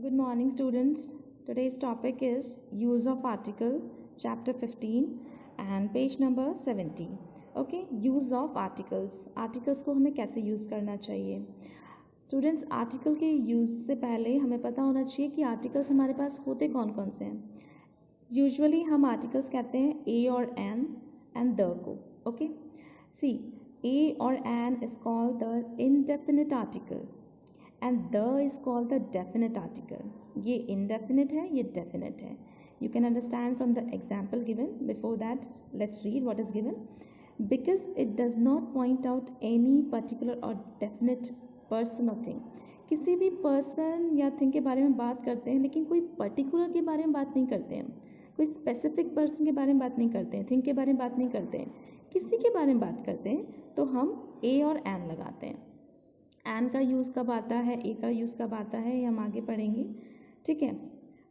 Good morning, students. Today's topic is use of article, chapter 15 and page number 70. Okay, use of articles. Articles को हमें कैसे use करना चाहिए? Students, article के use से पहले हमें पता होना चाहिए कि articles हमारे पास होते कौन कौन से हैं. Usually हम articles कहते हैं a और an and the को. Okay, see, a और an is called the indefinite article. And the is called the definite article. ये indefinite है, ये definite है. You can understand from the example given. Before that, let's read what is given. Because it does not point out any particular or definite person or thing. किसी भी person या thing के बारे में बात करते हैं, लेकिन कोई particular के बारे में बात नहीं करते हैं. कोई specific person के बारे में बात नहीं करते हैं, thing के बारे में बात नहीं करते हैं, किसी के बारे में बात करते हैं, तो हम a और an लगाते हैं. एन का यूज़ कब आता है, ए का यूज़ कब आता है, ये हम आगे पढ़ेंगे. ठीक है.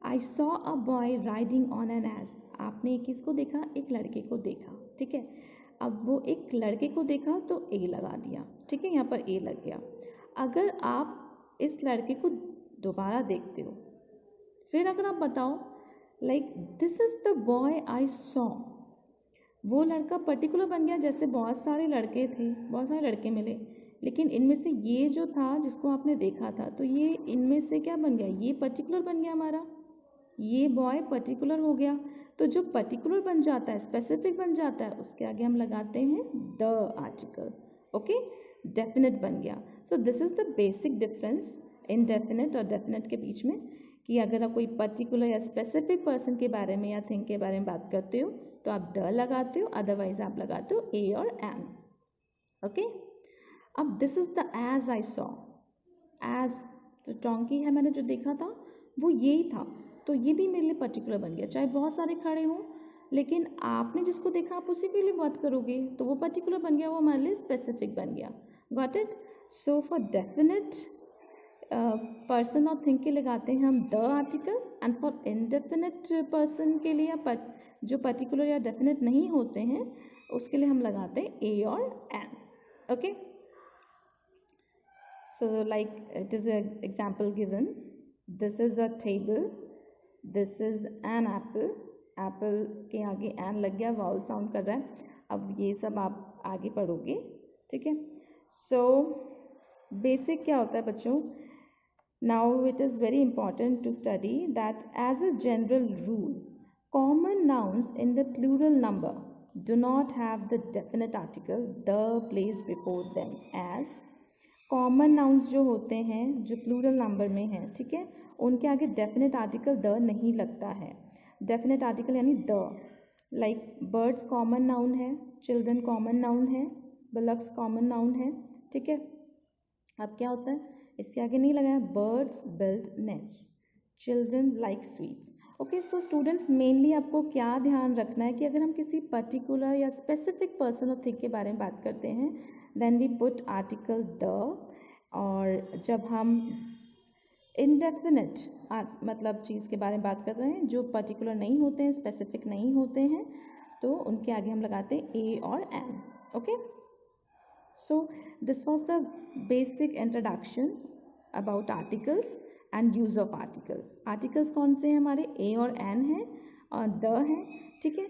I saw a boy riding on an S. आपने किसको देखा? एक लड़के को देखा. ठीक है. अब वो एक लड़के को देखा तो ए लगा दिया. ठीक है, यहाँ पर ए लग गया. अगर आप इस लड़के को दोबारा देखते हो, फिर अगर आप बताओ like this is the boy I saw, वो लड़का पर्टिकुलर बन गया. जैसे बहुत सारे लड़के थे, बहुत सारे लड़के मिले, लेकिन इनमें से ये जो था जिसको आपने देखा था, तो ये इनमें से क्या बन गया? ये पर्टिकुलर बन गया हमारा. ये बॉय पर्टिकुलर हो गया. तो जो पर्टिकुलर बन जाता है, स्पेसिफिक बन जाता है, उसके आगे हम लगाते हैं द आर्टिकल. ओके, डेफिनेट बन गया. So this is the basic difference indefinite और डेफिनेट के बीच में, कि अगर आप कोई पर्टिकुलर या स्पेसिफिक पर्सन के बारे में या थिंग के बारे में बात करते हो तो आप द लगाते हो, अदरवाइज आप लगाते हो ए और एन. ओके. अब this is the age I saw. एज जो टोंकी है, मैंने जो देखा था वो यही था, तो ये भी मेरे लिए पर्टिकुलर बन गया. चाहे बहुत सारे खड़े हों, लेकिन आपने जिसको देखा आप उसी के लिए बात करोगे, तो वो पर्टिकुलर बन गया, वो हमारे लिए स्पेसिफिक बन गया. Got it? So for definite person और थिंग के लगाते हैं हम the article, and for indefinite person के लिए जो पर्टिकुलर या डेफिनेट नहीं होते हैं, उसके लिए हम लगाते हैं ए और an. Okay. So like it is an example given. This is a table. This is an apple. Apple के आगे an लग गया, vowel sound कर रहा है. अब ये सब आप आगे पढ़ोगे. ठीक है. So basic क्या होता है बच्चों? Now it is very important to study that as a general rule, common nouns in the plural number do not have the definite article the placed before them. As common nouns जो होते हैं, जो plural number में हैं, ठीक है, उनके आगे डेफिनेट आर्टिकल द नहीं लगता है. डेफिनेट आर्टिकल यानी the. Like birds common noun है, चिल्ड्रन कॉमन नाउन है, बुलक्स कॉमन नाउन है. ठीक है. अब क्या होता है, इसके आगे नहीं लगाया birds build nest, children like sweets. Okay. So students, mainly आपको क्या ध्यान रखना है कि अगर हम किसी पर्टिकुलर या स्पेसिफिक पर्सन और थिंग के बारे में बात करते हैं, then we put article the. और जब हम इनडेफिनेट मतलब चीज़ के बारे में बात कर रहे हैं, जो पर्टिकुलर नहीं होते हैं, स्पेसिफिक नहीं होते हैं, तो उनके आगे हम लगाते हैं ए और an. Okay. So this was the basic introduction about articles and use of articles. Articles कौन से हैं हमारे? ए और एन है और द है. ठीक है.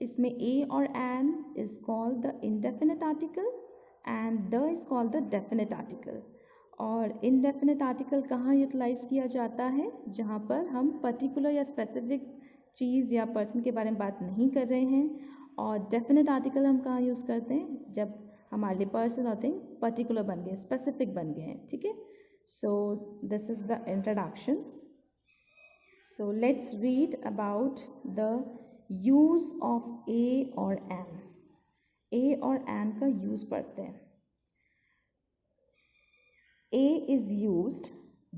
इसमें ए और an is called the indefinite article and the is called the definite article. और इनडेफिनेट आर्टिकल कहाँ यूटिलाइज किया जाता है? जहाँ पर हम पर्टिकुलर या स्पेसिफिक चीज़ या पर्सन के बारे में बात नहीं कर रहे हैं. और डेफिनेट आर्टिकल हम कहाँ यूज़ करते हैं? जब हमारे लिए पर्सन और थिंग पर्टिकुलर बन गए, स्पेसिफिक बन गए हैं. ठीक है. So this is the introduction. So let's read about the use of a or an. a और an का use पढ़ते हैं. a is used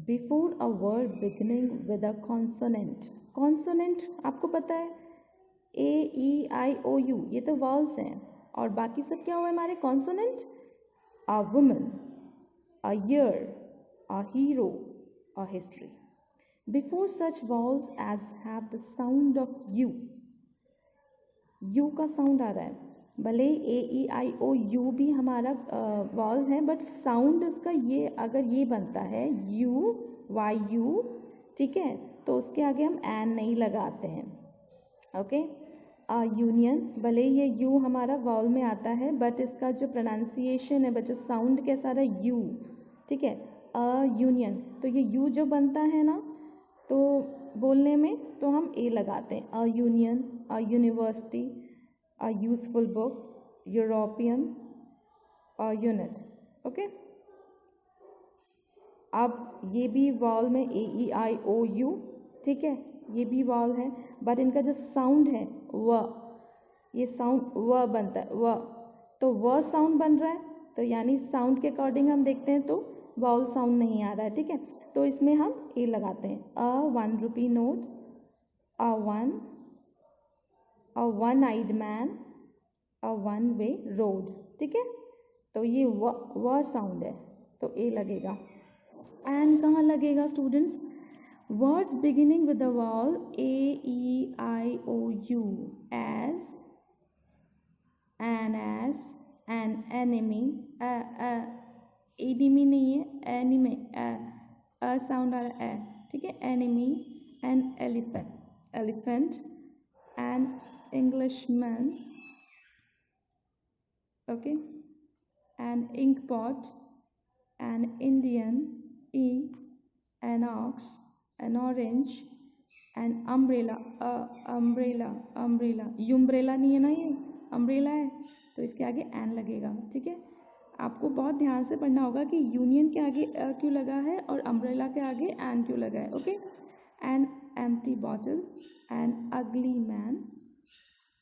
before a word beginning with a consonant. Consonant आपको पता है, a, e, i, o, u, ये तो vowels हैं, और बाकी सब क्या हुआ हमारे? consonant. A woman, a year, a hero, a history. Before such vowels as have the sound of u. U का साउंड आ रहा है, भले ए ई आई ओ यू भी हमारा वॉवल है, बट साउंड उसका ये अगर ये बनता है यू वाई यू, ठीक है, तो उसके आगे हम एन नहीं लगाते हैं। ओके, यूनियन, भले ये यू हमारा वाउल में आता है बट इसका जो प्रोनाउंसिएशन है, बट जो साउंड कैसा रहा, यू, ठीक है। यूनियन, तो ये यू जो बनता है ना, तो बोलने में तो हम ए लगाते हैं। A union, a university, a useful book, European, a unit. Okay, अब ये भी वॉल में ए ई आई ओ यू, ठीक है, ये भी वॉल है बट इनका जो साउंड है व, ये साउंड व बनता है, व, तो व साउंड बन रहा है, तो यानी साउंड के अकॉर्डिंग हम देखते हैं तो वॉल साउंड नहीं आ रहा है, ठीक है, तो इसमें हम ए लगाते हैं। A 1 rupee note, a one eyed man, a one way road, ठीक है, तो ये व साउंड है, तो ए लगेगा। एंड कहाँ लगेगा students? Words beginning with the vowel a e i o u, h, n, s, n, enemy, enemy नहीं है, एनिमे, साउंड आ रहा है, ठीक है, enemy, an elephant, an Englishman, okay, an ink pot, an Indian, E, an ox, an orange, an umbrella, umbrella, ये umbrella नहीं है ना, ये umbrella है, तो इसके आगे एन लगेगा, ठीक है। आपको बहुत ध्यान से पढ़ना होगा कि यूनियन के आगे क्यों लगा है और अम्ब्रेला के आगे एन क्यों लगा है। Okay, an empty bottle, an ugly man,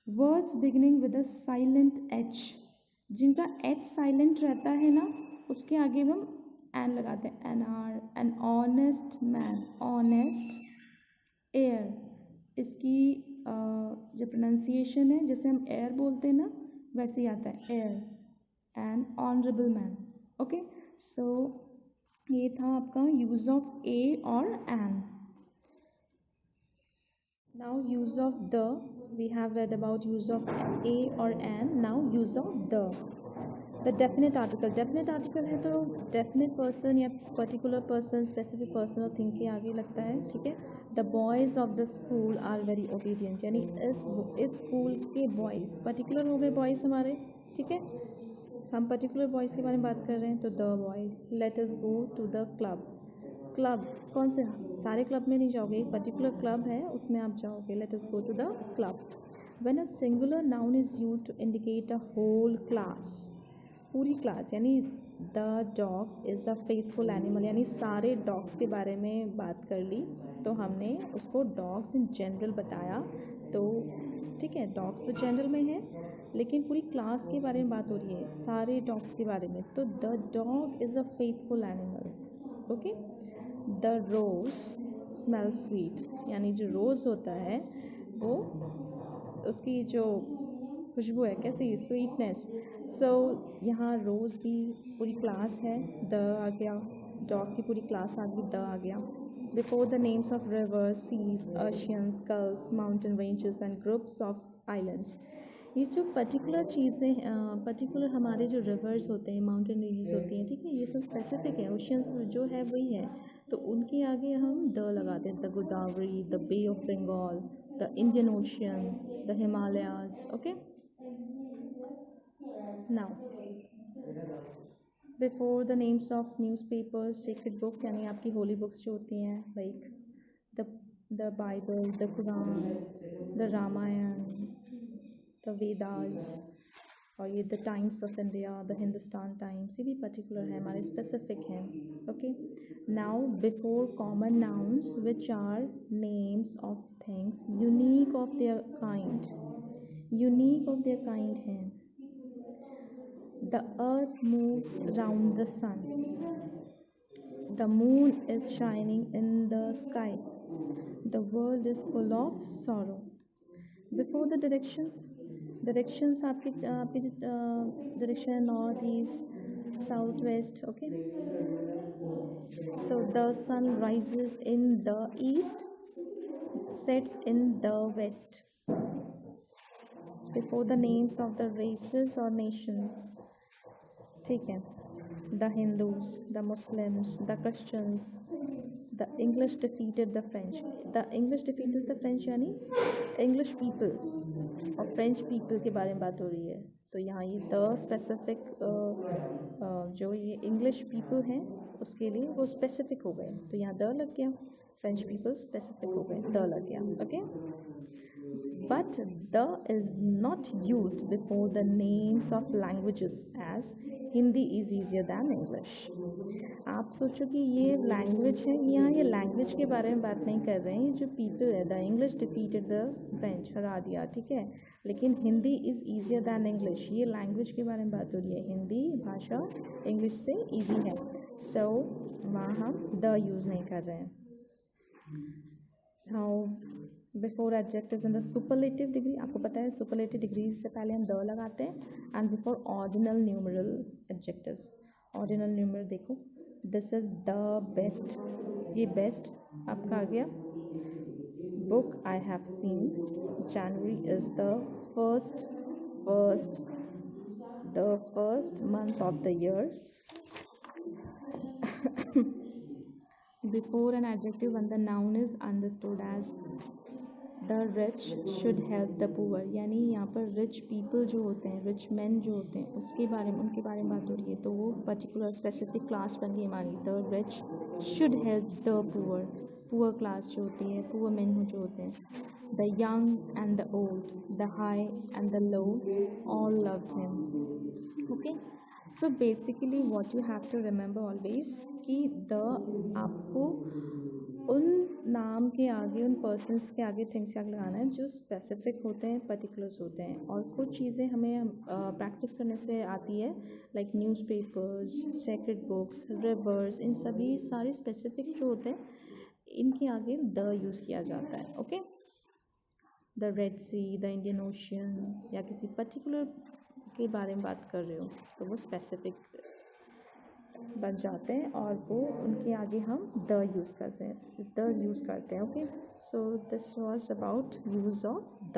words beginning with a silent h, जिनका एच साइलेंट रहता है ना, उसके आगे हम एन लगाते हैं। An hour, an honest man, honest, heir, इसकी जो प्रोनाउंसिएशन है जैसे हम एयर बोलते हैं ना, वैसे ही आता है, heir, an honourable man. Okay, so ये था आपका यूज ऑफ ए और an. Now use of the, we have read about use of a और an, now use of the definite article. Definite article है तो डेफिनेट पर्सन या particular person, specific person और thing के आगे लगता है, ठीक है। The boys of the school are very obedient, यानी इस स्कूल के बॉयज़, पर्टिकुलर हो गए बॉयज़ हमारे, ठीक है, हम पर्टिकुलर बॉयज़ के बारे में बात कर रहे हैं, तो the boys. Let us go to the club, club कौन से, सारे क्लब में नहीं जाओगे, एक पर्टिकुलर क्लब है उसमें आप जाओगे। Let us go to the club. When a singular noun is used to indicate a whole class, पूरी क्लास, यानी the dog is a faithful animal, यानी सारे डॉग्स के बारे में बात कर ली, तो हमने उसको डॉग्स इन जनरल बताया, तो ठीक है, डॉग्स तो जनरल में है लेकिन पूरी क्लास के बारे में बात हो रही है, सारे डॉग्स के बारे में, तो the dog is a faithful animal. Okay, the rose smell sweet, यानी जो रोज़ होता है वो, उसकी जो खुशबू है कैसी, स्वीटनेस। सो यहाँ रोज़ भी पूरी क्लास है, द आ गया, डॉग की पूरी क्लास आ गई, द आ गया। Before the names of rivers, seas, oceans, gulfs, mountain ranges and groups of islands, ये जो पर्टिकुलर चीज़ें, पर्टिकुलर हमारे जो रिवर्स होते हैं, माउंटेन रेंजेस होती हैं, ठीक है, ये सब स्पेसिफिक है, ओशियंस जो है वही है, तो उनके आगे हम द लगाते हैं। The Godavari, the Bay of Bengal, the Indian Ocean, the Himalayas. Okay, now before the names of newspapers, sacred books, यानी आपकी होली बुक्स जो होती हैं, like the Bible, the Quran, the Ramayana, the Vedas, और ये the Times of India, the Hindustan Times, ये भी particular है, हमारे स्पेसिफिक हैं। Okay, now before common nouns which are names of things unique of their kind, unique of their kind हैं। The earth moves round the sun. The moon is shining in the sky. The world is full of sorrow. Before the directions आपकी direction north, east, south, west. Okay. So the sun rises in the east, sets in the west. Before the names of the races or nations, ठीक है, the Hindus, the Muslims, the Christians, the English defeated the French, the English defeated the French यानी English people और French people के बारे में बात हो रही है। तो यहाँ ये द स्पेसिफिक जो ये इंग्लिश पीपल हैं उसके लिए वो स्पेसिफिक हो गए, तो यहाँ द लग गया, फ्रेंच पीपल स्पेसिफिक हो गए, द लग गया। Okay, but the is not used before the names of languages as Hindi is easier than English। आप सोचो कि ये लैंग्वेज है, यहाँ ये लैंग्वेज के बारे में बात नहीं कर रहे हैं, ये जो पीपल है, the English defeated the French, हरा दिया, ठीक है, लेकिन Hindi is easier than English, ये लैंग्वेज के बारे में बात हो रही है, हिंदी भाषा इंग्लिश से ईजी है, सो वहाँ हम द यूज़ नहीं कर रहे हैं। How before adjectives in the superlative degree, आपको पता है सुपरलेटिव डिग्री से पहले हम द लगाते हैं, and before ordinal numeral adjectives, ordinal numeral देखो, दिस इज द बेस्ट, ये बेस्ट आपका आ गया, book I have seen, January is the first month of the year, before an adjective when the noun is understood as the rich should help the poor, यानी यहाँ पर rich people जो होते हैं, rich man जो होते हैं, उसके बारे में, उनके बारे में बात हो रही है, तो वो पर्टिकुलर स्पेसिफिक क्लास बन गई हमारी, the rich should help the poor, poor class जो होती है, पुअर मैन जो होते हैं, the young and the old, the high and the low all loved him. Okay, so basically what you have to remember always कि the आपको उन नाम के आगे, उन पर्सन्स के आगे थिंग्स के आगे लगाना है जो स्पेसिफिक होते हैं, पर्टिकुलर्स होते हैं, और कुछ चीज़ें हमें प्रैक्टिस करने से आती है, like newspapers, sacred books, rivers, इन सभी सारे स्पेसिफिक जो होते हैं इनके आगे द यूज़ किया जाता है। Okay, the Red Sea, the Indian Ocean, या किसी पर्टिकुलर के बारे में बात कर रहे हो तो वो स्पेसिफिक बन जाते हैं और वो उनके आगे हम द यूज़ करते हैं, okay, so this was about use of the.